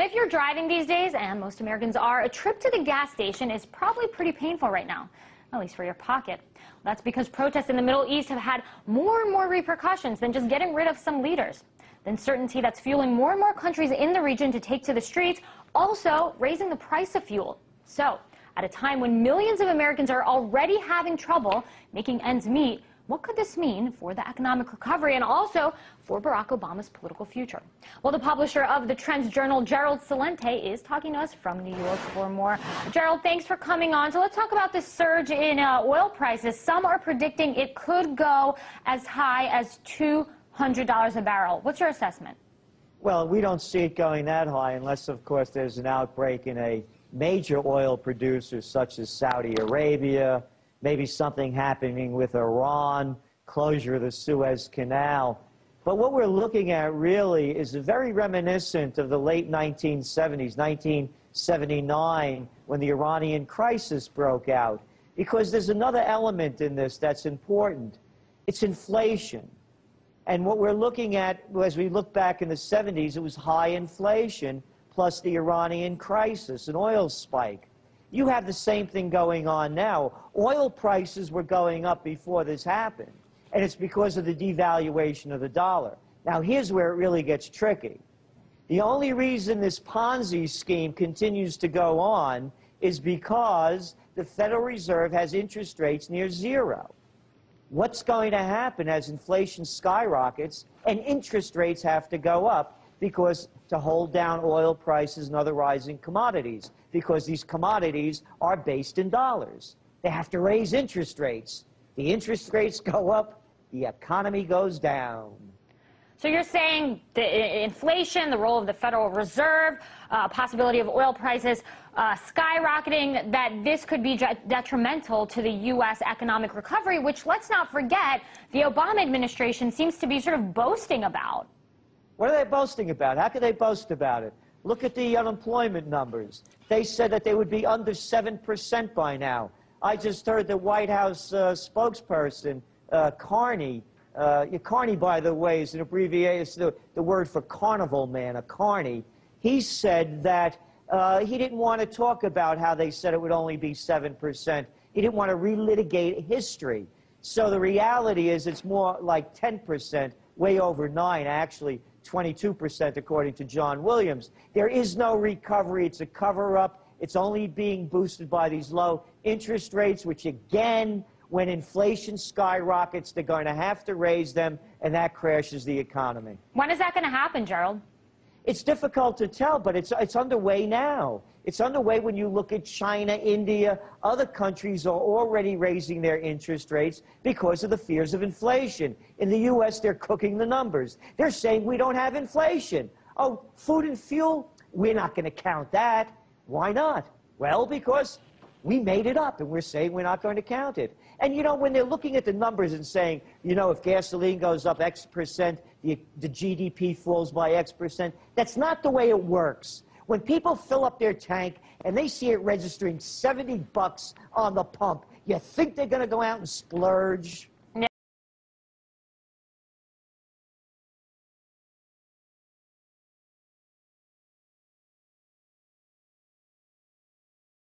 Now, if you're driving these days, and most Americans are, a trip to the gas station is probably pretty painful right now, at least for your pocket. That's because protests in the Middle East have had more and more repercussions than just getting rid of some leaders. The uncertainty that's fueling more and more countries in the region to take to the streets, also raising the price of fuel. So, at a time when millions of Americans are already having trouble making ends meet, what could this mean for the economic recovery and also for Barack Obama's political future? Well, the publisher of the Trends Journal, Gerald Celente, is talking to us from New York for more. Gerald, thanks for coming on. So let's talk about this surge in oil prices. Some are predicting it could go as high as $200 a barrel. What's your assessment? Well, we don't see it going that high unless, of course, there's an outbreak in a major oil producer such as Saudi Arabia, maybe something happening with Iran, closure of the Suez Canal. But what we're looking at really is very reminiscent of the late 1970s, 1979, when the Iranian crisis broke out. Because there's another element in this that's important. It's inflation. And what we're looking at, as we look back in the 70s, it was high inflation plus the Iranian crisis, an oil spike. You have the same thing going on now. Oil prices were going up before this happened, and it's because of the devaluation of the dollar. Now, here's where it really gets tricky. The only reason this Ponzi scheme continues to go on is because the Federal Reserve has interest rates near zero. What's going to happen as inflation skyrockets and interest rates have to go up because to hold down oil prices and other rising commodities, because these commodities are based in dollars. They have to raise interest rates. The interest rates go up, the economy goes down. So you're saying the inflation, the role of the Federal Reserve, possibility of oil prices skyrocketing, that this could be detrimental to the U.S. economic recovery, which, let's not forget, the Obama administration seems to be sort of boasting about. What are they boasting about? How could they boast about it? Look at the unemployment numbers. They said that they would be under 7% by now. I just heard the White House spokesperson, Carney. Carney, by the way, is an abbreviation, the word for carnival man, a carny. He said that he didn't want to talk about how they said it would only be 7%. He didn't want to relitigate history. So the reality is it's more like 10%, way over 9, actually 22% according to John Williams. There is no recovery. It's a cover-up. It's only being boosted by these low interest rates, which again, when inflation skyrockets, they're going to have to raise them, and that crashes the economy. When is that going to happen, Gerald? It's difficult to tell, but it's underway now. It's underway when you look at China, India. Other countries are already raising their interest rates because of the fears of inflation. In the U.S., they're cooking the numbers. They're saying we don't have inflation. Oh, food and fuel, we're not going to count that. Why not? Well, because we made it up, and we're saying we're not going to count it. And, you know, when they're looking at the numbers and saying, you know, if gasoline goes up X percent, the GDP falls by X percent, that's not the way it works. When people fill up their tank and they see it registering $70 on the pump, you think they're going to go out and splurge?